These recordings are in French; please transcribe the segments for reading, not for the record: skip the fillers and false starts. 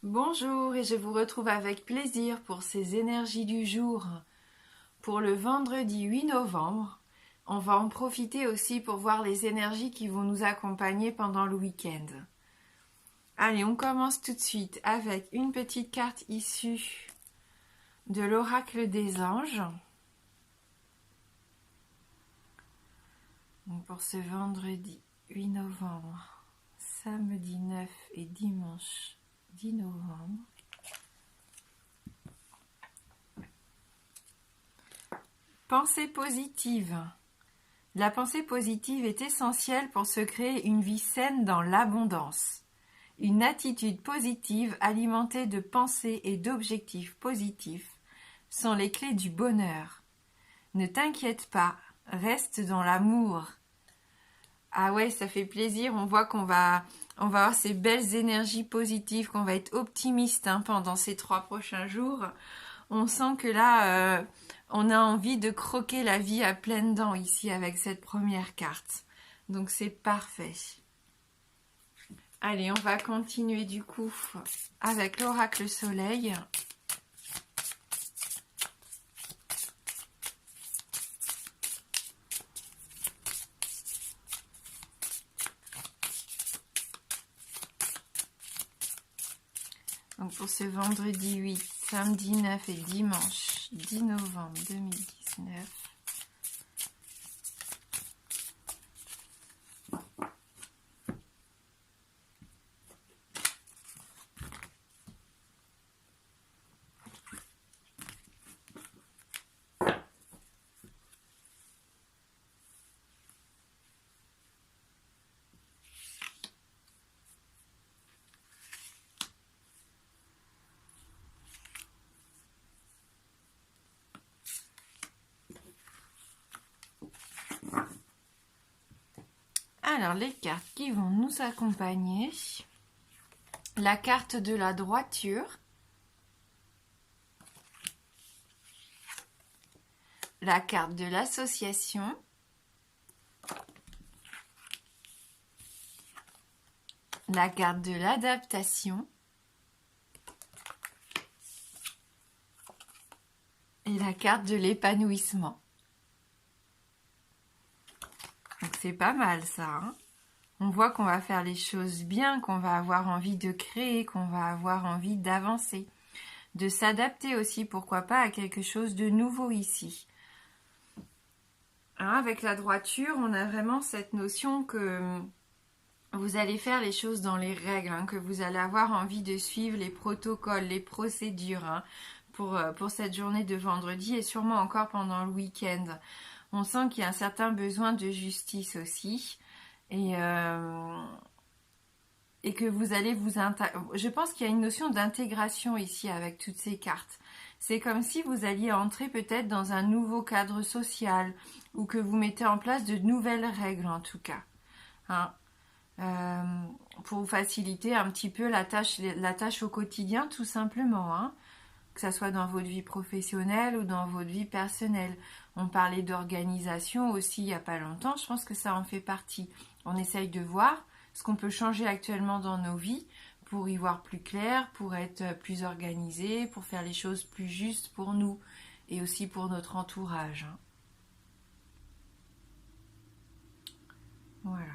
Bonjour et je vous retrouve avec plaisir pour ces énergies du jour. Pour le vendredi 8 novembre, on va en profiter aussi pour voir les énergies qui vont nous accompagner pendant le week-end. Allez, on commence tout de suite avec une petite carte issue de l'oracle des anges. Donc pour ce vendredi 8 novembre, samedi 9 et dimanche 10 novembre. Pensée positive. La pensée positive est essentielle pour se créer une vie saine dans l'abondance. Une attitude positive alimentée de pensées et d'objectifs positifs sont les clés du bonheur. Ne t'inquiète pas, reste dans l'amour. Ah ouais, ça fait plaisir, on voit qu'on va avoir ces belles énergies positives, qu'on va être optimiste pendant ces 3 prochains jours. On sent que là, on a envie de croquer la vie à pleines dents ici avec cette première carte. Donc c'est parfait. Allez, on va continuer du coup avec l'oracle soleil. Donc pour ce vendredi 8, samedi 9 et dimanche 10 novembre 2019. Alors, les cartes qui vont nous accompagner. La carte de la droiture. La carte de l'association. La carte de l'adaptation. Et la carte de l'épanouissement. Donc c'est pas mal ça. On voit qu'on va faire les choses bien, qu'on va avoir envie de créer, qu'on va avoir envie d'avancer, de s'adapter aussi, pourquoi pas, à quelque chose de nouveau ici. Avec la droiture, on a vraiment cette notion que vous allez faire les choses dans les règles, que vous allez avoir envie de suivre les protocoles, les procédures pour cette journée de vendredi et sûrement encore pendant le week-end. On sent qu'il y a un certain besoin de justice aussi et que vous allez vous intégrer. Je pense qu'il y a une notion d'intégration ici avec toutes ces cartes. C'est comme si vous alliez entrer peut-être dans un nouveau cadre social ou que vous mettez en place de nouvelles règles en tout cas. Pour vous faciliter un petit peu la tâche au quotidien tout simplement, que ça soit dans votre vie professionnelle ou dans votre vie personnelle. On parlait d'organisation aussi il n'y a pas longtemps, je pense que ça en fait partie. On essaye de voir ce qu'on peut changer actuellement dans nos vies pour y voir plus clair, pour être plus organisé, pour faire les choses plus justes pour nous et aussi pour notre entourage. Voilà.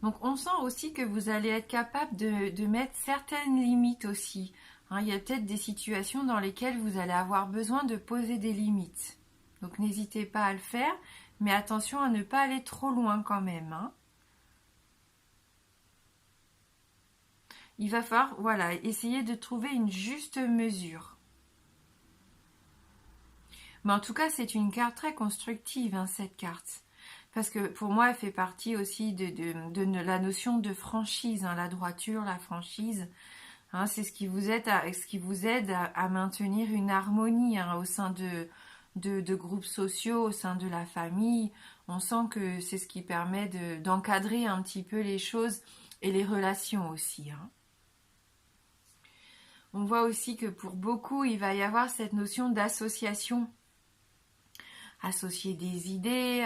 Donc on sent aussi que vous allez être capable de mettre certaines limites aussi. Il y a peut-être des situations dans lesquelles vous allez avoir besoin de poser des limites. Donc n'hésitez pas à le faire, mais attention à ne pas aller trop loin quand même. Il va falloir essayer de trouver une juste mesure. Mais en tout cas, c'est une carte très constructive, cette carte. Parce que pour moi, elle fait partie aussi de la notion de franchise, la droiture, la franchise. C'est ce qui vous aide à maintenir une harmonie au sein de groupes sociaux, au sein de la famille. On sent que c'est ce qui permet d'encadrer un petit peu les choses et les relations aussi. On voit aussi que pour beaucoup, il va y avoir cette notion d'association associer des idées,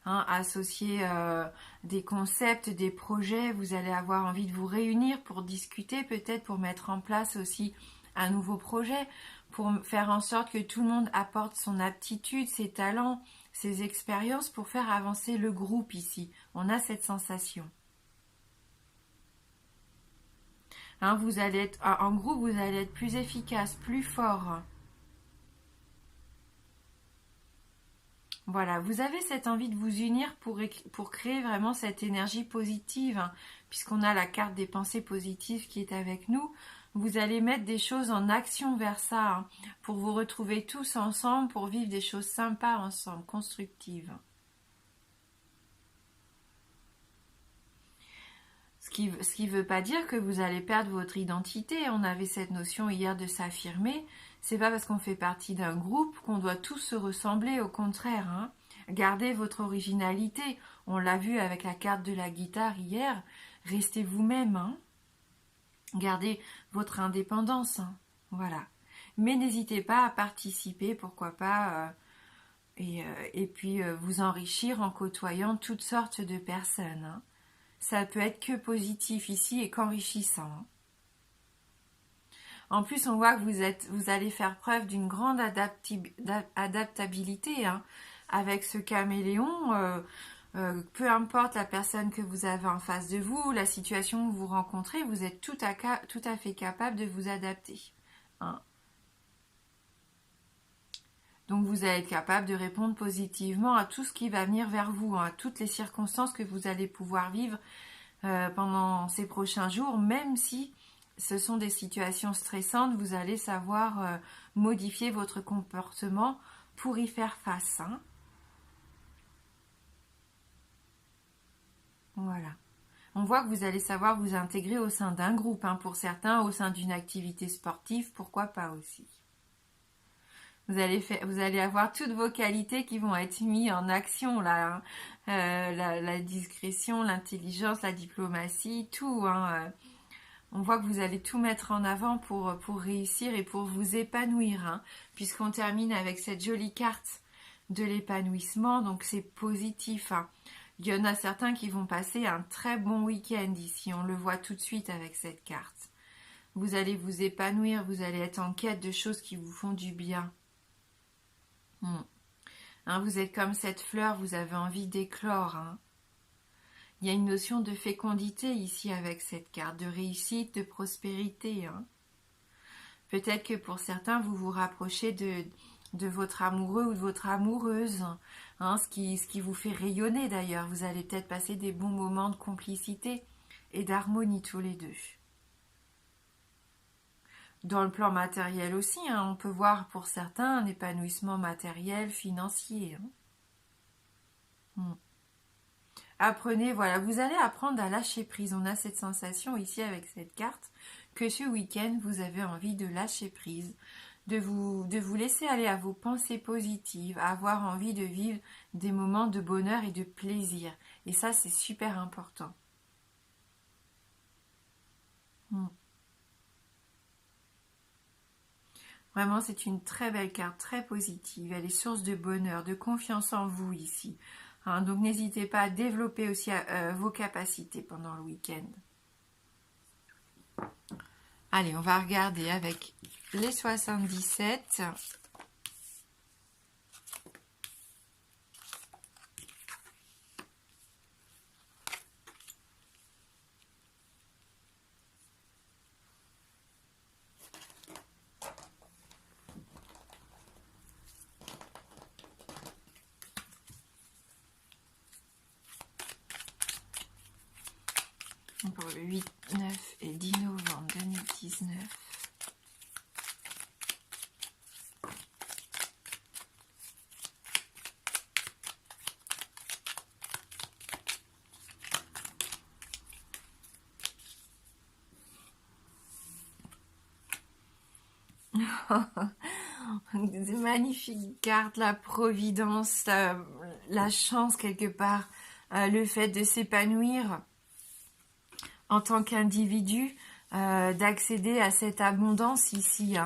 associer des concepts, des projets. Vous allez avoir envie de vous réunir pour discuter, peut-être pour mettre en place aussi un nouveau projet, pour faire en sorte que tout le monde apporte son aptitude, ses talents, ses expériences pour faire avancer le groupe ici. On a cette sensation. Vous allez être, en groupe, vous allez être plus efficace, plus fort. Voilà, vous avez cette envie de vous unir pour créer vraiment cette énergie positive, puisqu'on a la carte des pensées positives qui est avec nous. Vous allez mettre des choses en action vers ça, pour vous retrouver tous ensemble, pour vivre des choses sympas ensemble, constructives. Ce qui veut pas dire que vous allez perdre votre identité. On avait cette notion hier de s'affirmer. C'est pas parce qu'on fait partie d'un groupe qu'on doit tous se ressembler, au contraire. Gardez votre originalité. On l'a vu avec la carte de la guitare hier. Restez vous-même. Gardez votre indépendance. Voilà. Mais n'hésitez pas à participer, pourquoi pas, et puis vous enrichir en côtoyant toutes sortes de personnes. Ça peut être que positif ici et qu'enrichissant. En plus, on voit que vous allez faire preuve d'une grande adaptabilité avec ce caméléon. Peu importe la personne que vous avez en face de vous, la situation que vous rencontrez, vous êtes tout à fait capable de vous adapter. Donc vous allez être capable de répondre positivement à tout ce qui va venir vers vous, à toutes les circonstances que vous allez pouvoir vivre pendant ces prochains jours, même si ce sont des situations stressantes, vous allez savoir modifier votre comportement pour y faire face. Voilà. On voit que vous allez savoir vous intégrer au sein d'un groupe, pour certains, au sein d'une activité sportive, pourquoi pas aussi. Vous allez avoir toutes vos qualités qui vont être mises en action là. La discrétion, l'intelligence, la diplomatie, tout. On voit que vous allez tout mettre en avant pour réussir et pour vous épanouir. Puisqu'on termine avec cette jolie carte de l'épanouissement, donc c'est positif. Il y en a certains qui vont passer un très bon week-end ici. On le voit tout de suite avec cette carte. Vous allez vous épanouir, vous allez être en quête de choses qui vous font du bien. Vous êtes comme cette fleur, vous avez envie d'éclore. Il y a une notion de fécondité ici avec cette carte, de réussite, de prospérité. Peut-être que pour certains, vous vous rapprochez de votre amoureux ou de votre amoureuse, ce qui vous fait rayonner d'ailleurs. Vous allez peut-être passer des bons moments de complicité et d'harmonie tous les deux. Dans le plan matériel aussi, on peut voir pour certains un épanouissement matériel, financier. Apprenez, voilà, vous allez apprendre à lâcher prise. On a cette sensation ici avec cette carte que ce week-end, vous avez envie de lâcher prise, de vous laisser aller à vos pensées positives, à avoir envie de vivre des moments de bonheur et de plaisir. Et ça, c'est super important. Vraiment, c'est une très belle carte, très positive. Elle est source de bonheur, de confiance en vous ici. Donc, n'hésitez pas à développer aussi vos capacités pendant le week-end. Allez, on va regarder avec les 77. Pour le 8, 9 et 10 novembre 2019. Des magnifiques cartes, la providence, la chance quelque part, le fait de s'épanouir en tant qu'individu, d'accéder à cette abondance ici.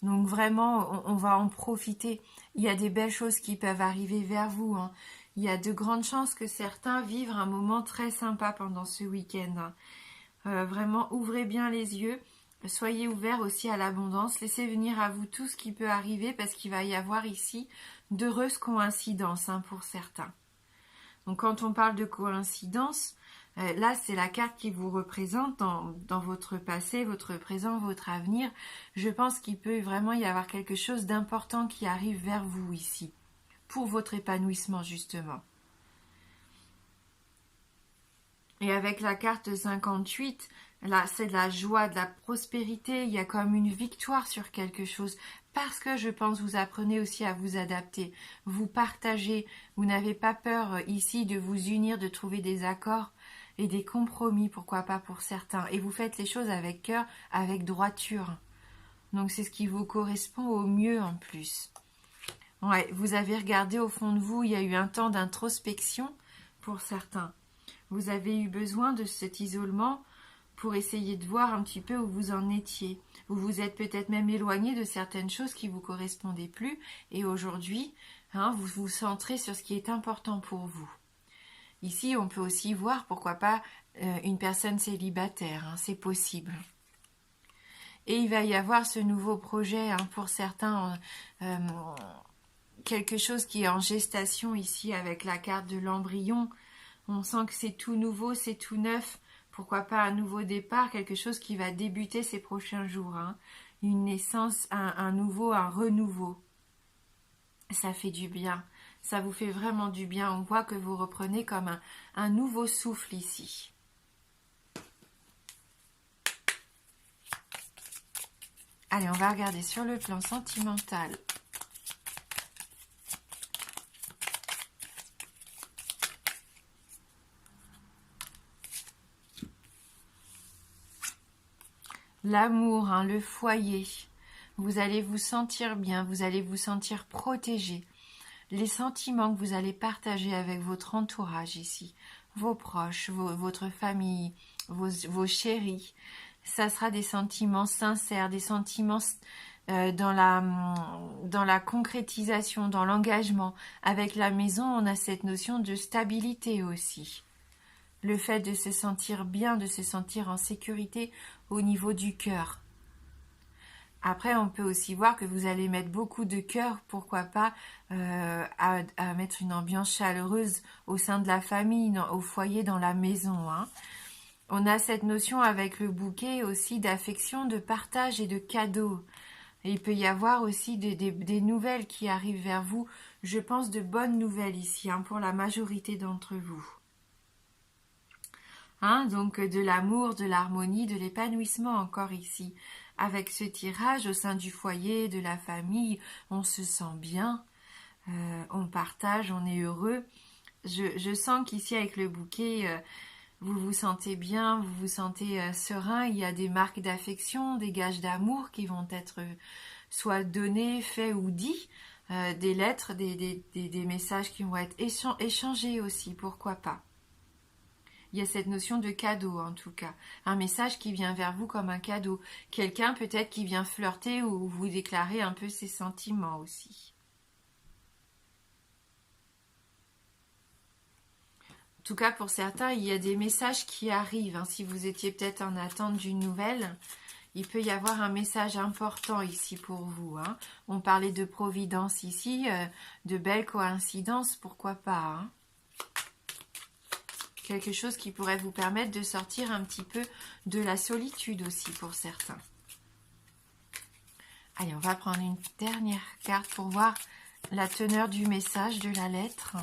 Donc vraiment, on va en profiter. Il y a des belles choses qui peuvent arriver vers vous, hein. Il y a de grandes chances que certains vivent un moment très sympa pendant ce week-end, hein. Vraiment, ouvrez bien les yeux. Soyez ouverts aussi à l'abondance. Laissez venir à vous tout ce qui peut arriver parce qu'il va y avoir ici d'heureuses coïncidences, hein, pour certains. Donc quand on parle de coïncidence, là c'est la carte qui vous représente dans votre passé, votre présent, votre avenir. Je pense qu'il peut vraiment y avoir quelque chose d'important qui arrive vers vous ici, pour votre épanouissement justement. Et avec la carte 58, là c'est de la joie, de la prospérité, il y a comme une victoire sur quelque chose. Parce que je pense vous apprenez aussi à vous adapter, vous partagez, vous n'avez pas peur ici de vous unir, de trouver des accords et des compromis, pourquoi pas pour certains. Et vous faites les choses avec cœur, avec droiture. Donc c'est ce qui vous correspond au mieux en plus. Ouais, vous avez regardé au fond de vous, il y a eu un temps d'introspection pour certains. Vous avez eu besoin de cet isolement pour essayer de voir un petit peu où vous en étiez. Vous vous êtes peut-être même éloigné de certaines choses qui ne vous correspondaient plus. Et aujourd'hui, hein, vous vous centrez sur ce qui est important pour vous. Ici, on peut aussi voir, pourquoi pas, une personne célibataire. Hein, c'est possible. Et il va y avoir ce nouveau projet, hein, pour certains, quelque chose qui est en gestation ici avec la carte de l'embryon. On sent que c'est tout nouveau, c'est tout neuf. Pourquoi pas un nouveau départ, quelque chose qui va débuter ces prochains jours, hein. Une naissance, un renouveau. Ça fait du bien. Ça vous fait vraiment du bien. On voit que vous reprenez comme un nouveau souffle ici. Allez, on va regarder sur le plan sentimental. L'amour, hein, le foyer, vous allez vous sentir bien, vous allez vous sentir protégé. Les sentiments que vous allez partager avec votre entourage ici, vos proches, votre famille, vos chéris, ça sera des sentiments sincères, des sentiments dans la concrétisation, dans l'engagement. Avec la maison, on a cette notion de stabilité aussi. Le fait de se sentir bien, de se sentir en sécurité au niveau du cœur. Après, on peut aussi voir que vous allez mettre beaucoup de cœur, pourquoi pas, à mettre une ambiance chaleureuse au sein de la famille, au foyer, dans la maison, hein. On a cette notion avec le bouquet aussi d'affection, de partage et de cadeaux. Et il peut y avoir aussi des nouvelles qui arrivent vers vous. Je pense de bonnes nouvelles ici, hein, pour la majorité d'entre vous. Hein, donc de l'amour, de l'harmonie, de l'épanouissement encore ici. Avec ce tirage au sein du foyer, de la famille, on se sent bien, on partage, on est heureux. Je sens qu'ici avec le bouquet, vous vous sentez bien, vous vous sentez serein. Il y a des marques d'affection, des gages d'amour qui vont être soit donnés, faits ou dits. Des lettres, des messages qui vont être échangés aussi, pourquoi pas. Il y a cette notion de cadeau en tout cas. Un message qui vient vers vous comme un cadeau. Quelqu'un peut-être qui vient flirter ou vous déclarer un peu ses sentiments aussi. En tout cas pour certains, il y a des messages qui arrivent. Hein. Si vous étiez peut-être en attente d'une nouvelle, il peut y avoir un message important ici pour vous. Hein. On parlait de providence ici, de belles coïncidences, pourquoi pas, hein. Quelque chose qui pourrait vous permettre de sortir un petit peu de la solitude aussi pour certains. Allez, on va prendre une dernière carte pour voir la teneur du message de la lettre.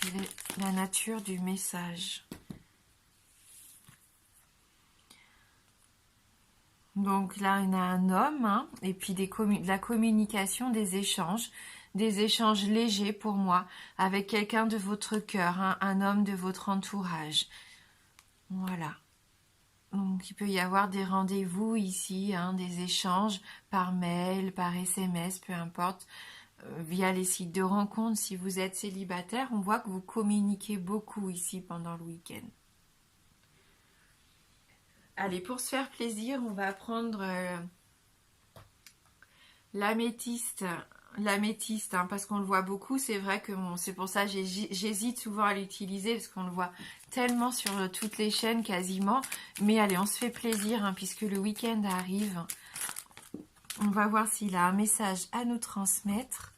Quelle est la nature du message ? Donc là, on a un homme, hein, et puis de la communication, des échanges légers pour moi, avec quelqu'un de votre cœur, hein, un homme de votre entourage. Voilà. Donc il peut y avoir des rendez-vous ici, hein, des échanges par mail, par SMS, peu importe. via les sites de rencontres. Si vous êtes célibataire, on voit que vous communiquez beaucoup ici pendant le week-end. Allez, pour se faire plaisir, on va prendre l'améthyste. L'améthyste, hein, parce qu'on le voit beaucoup, c'est vrai que c'est pour ça que j'hésite souvent à l'utiliser, parce qu'on le voit tellement sur toutes les chaînes quasiment. Mais allez, on se fait plaisir, hein, puisque le week-end arrive. On va voir s'il a un message à nous transmettre.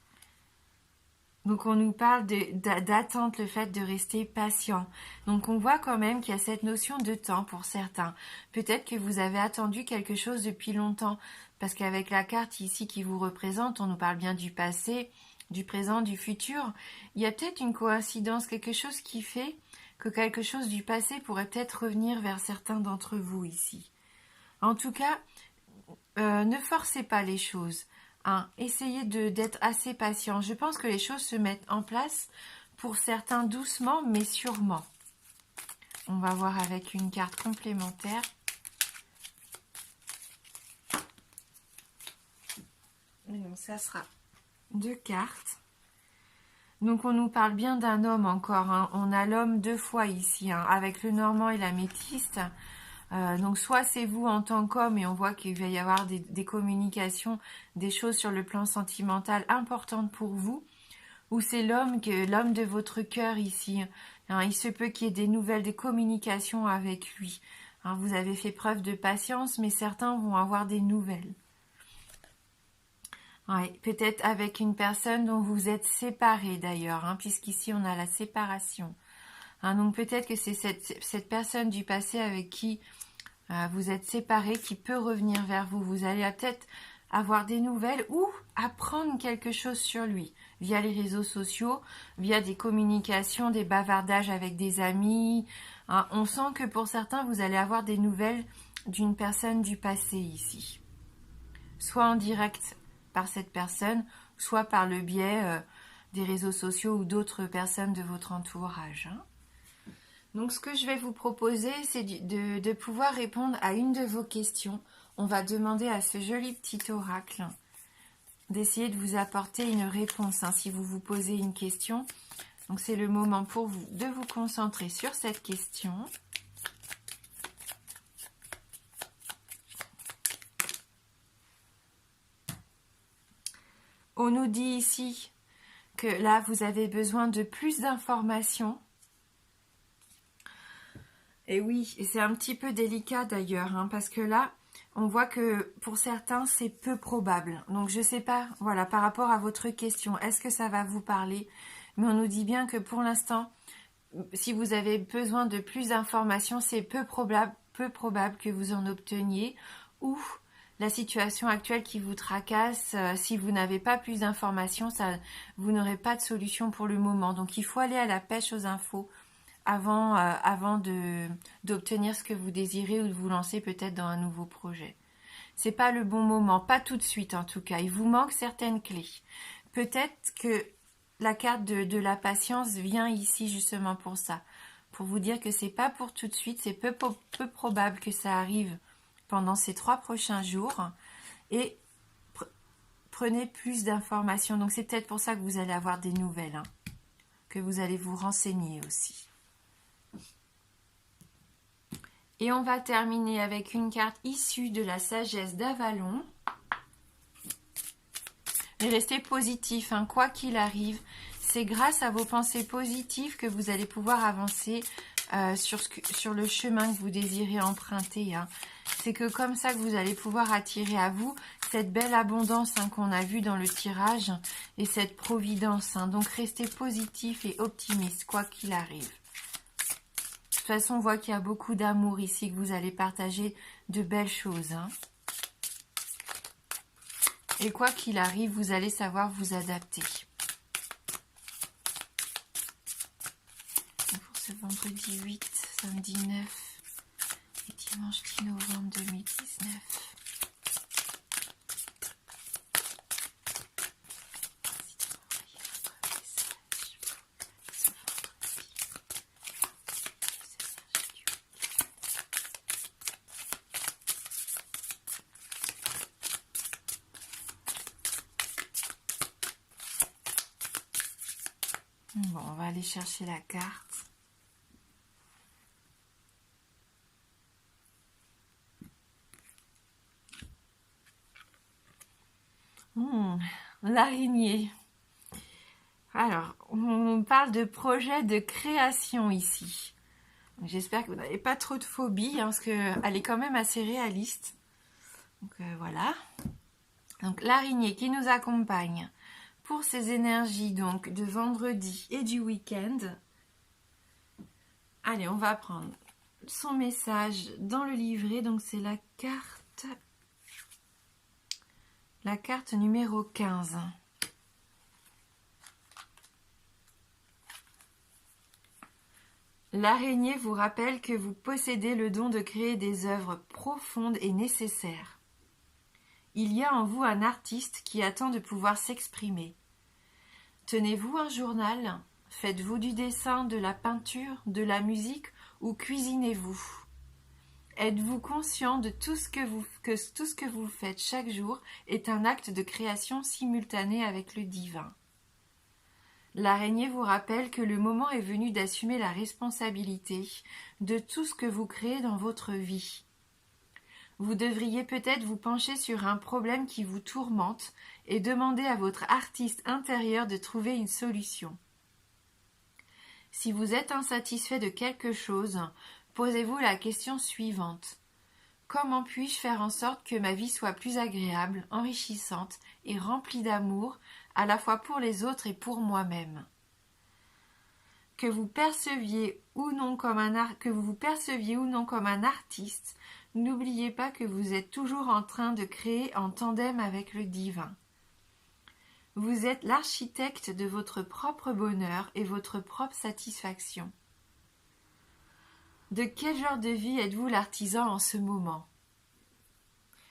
Donc on nous parle d'attente, le fait de rester patient. Donc on voit quand même qu'il y a cette notion de temps pour certains. Peut-être que vous avez attendu quelque chose depuis longtemps, parce qu'avec la carte ici qui vous représente, on nous parle bien du passé, du présent, du futur. Il y a peut-être une coïncidence, quelque chose qui fait que quelque chose du passé pourrait peut-être revenir vers certains d'entre vous ici. En tout cas, ne forcez pas les choses. Essayez d'être assez patient. Je pense que les choses se mettent en place pour certains doucement, mais sûrement. On va voir avec une carte complémentaire. Et donc ça sera 2 cartes. Donc on nous parle bien d'un homme encore. Hein. On a l'homme 2 fois ici, hein, avec le normand et l'améthyste. Donc soit c'est vous en tant qu'homme et on voit qu'il va y avoir des communications, des choses sur le plan sentimental importantes pour vous, ou c'est l'homme de votre cœur ici. Hein, il se peut qu'il y ait des nouvelles, des communications avec lui. Hein, vous avez fait preuve de patience, mais certains vont avoir des nouvelles. Ouais, peut-être avec une personne dont vous êtes séparés d'ailleurs, hein, puisqu'ici on a la séparation. Hein, donc peut-être que c'est cette personne du passé avec qui vous êtes séparés qui peut revenir vers vous. Vous allez peut-être avoir des nouvelles ou apprendre quelque chose sur lui via les réseaux sociaux, via des communications, des bavardages avec des amis. Hein, on sent que pour certains, vous allez avoir des nouvelles d'une personne du passé ici. Soit en direct par cette personne, soit par le biais des réseaux sociaux ou d'autres personnes de votre entourage. Hein. Donc ce que je vais vous proposer, c'est de pouvoir répondre à une de vos questions. On va demander à ce joli petit oracle d'essayer de vous apporter une réponse, hein, si vous vous posez une question. Donc c'est le moment pour vous de vous concentrer sur cette question. On nous dit ici que là, vous avez besoin de plus d'informations. Et oui, et c'est un petit peu délicat d'ailleurs, hein, parce que là, on voit que pour certains, c'est peu probable. Donc je ne sais pas, voilà, par rapport à votre question, est-ce que ça va vous parler? Mais on nous dit bien que pour l'instant, si vous avez besoin de plus d'informations, c'est peu probable que vous en obteniez, ou la situation actuelle qui vous tracasse, si vous n'avez pas plus d'informations, vous n'aurez pas de solution pour le moment. Donc il faut aller à la pêche aux infos avant d'obtenir ce que vous désirez ou de vous lancer peut-être dans un nouveau projet. C'est pas le bon moment, pas tout de suite en tout cas. Il vous manque certaines clés. Peut-être que la carte de la patience vient ici justement pour ça, pour vous dire que c'est pas pour tout de suite, c'est peu probable que ça arrive pendant ces 3 prochains jours, et prenez plus d'informations. Donc c'est peut-être pour ça que vous allez avoir des nouvelles, hein, que vous allez vous renseigner aussi. Et on va terminer avec une carte issue de la sagesse d'Avalon. Mais restez positif, hein, quoi qu'il arrive. C'est grâce à vos pensées positives que vous allez pouvoir avancer sur le chemin que vous désirez emprunter. Hein. C'est que comme ça que vous allez pouvoir attirer à vous cette belle abondance, hein, qu'on a vue dans le tirage, et cette providence. Hein. Donc restez positif et optimiste, quoi qu'il arrive. De toute façon, on voit qu'il y a beaucoup d'amour ici, que vous allez partager de belles choses. Hein. Et quoi qu'il arrive, vous allez savoir vous adapter. Pour ce vendredi 8, samedi 9 et dimanche 10 novembre 2019. aller chercher la carte. L'araignée. Alors, on parle de projet de création ici. J'espère que vous n'avez pas trop de phobie, parce qu'elle est quand même assez réaliste. Donc voilà. Donc l'araignée qui nous accompagne pour ces énergies donc de vendredi et du week-end. Allez, on va prendre son message dans le livret. Donc c'est la carte numéro 15. L'araignée vous rappelle que vous possédez le don de créer des œuvres profondes et nécessaires. Il y a en vous un artiste qui attend de pouvoir s'exprimer. Tenez-vous un journal? Faites-vous du dessin, de la peinture, de la musique ou cuisinez-vous? Êtes-vous conscient de tout ce que vous faites chaque jour est un acte de création simultané avec le divin? L'araignée vous rappelle que le moment est venu d'assumer la responsabilité de tout ce que vous créez dans votre vie. Vous devriez peut-être vous pencher sur un problème qui vous tourmente et demander à votre artiste intérieur de trouver une solution. Si vous êtes insatisfait de quelque chose, posez-vous la question suivante. Comment puis-je faire en sorte que ma vie soit plus agréable, enrichissante et remplie d'amour, à la fois pour les autres et pour moi-même? Que vous perceviez ou non comme un artiste, n'oubliez pas que vous êtes toujours en train de créer en tandem avec le divin. Vous êtes l'architecte de votre propre bonheur et votre propre satisfaction. De quel genre de vie êtes-vous l'artisan en ce moment?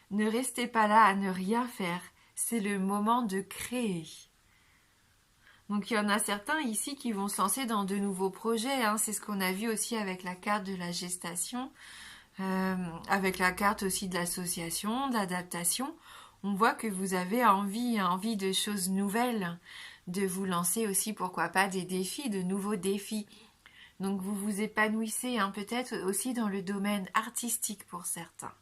Ne restez pas là à ne rien faire, c'est le moment de créer. Donc il y en a certains ici qui vont se lancer dans de nouveaux projets, c'est ce qu'on a vu aussi avec la carte de la gestation, avec la carte aussi de l'association, de l'adaptation. On voit que vous avez envie de choses nouvelles, de vous lancer aussi, pourquoi pas, des défis, de nouveaux défis. Donc vous vous épanouissez peut-être aussi dans le domaine artistique pour certains.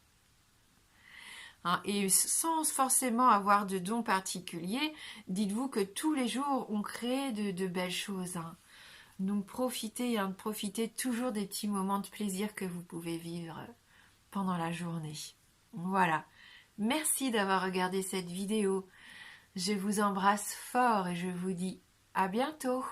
Et sans forcément avoir de dons particuliers, dites-vous que tous les jours on crée de belles choses. Donc profitez toujours des petits moments de plaisir que vous pouvez vivre pendant la journée. Voilà. Merci d'avoir regardé cette vidéo. Je vous embrasse fort et je vous dis à bientôt.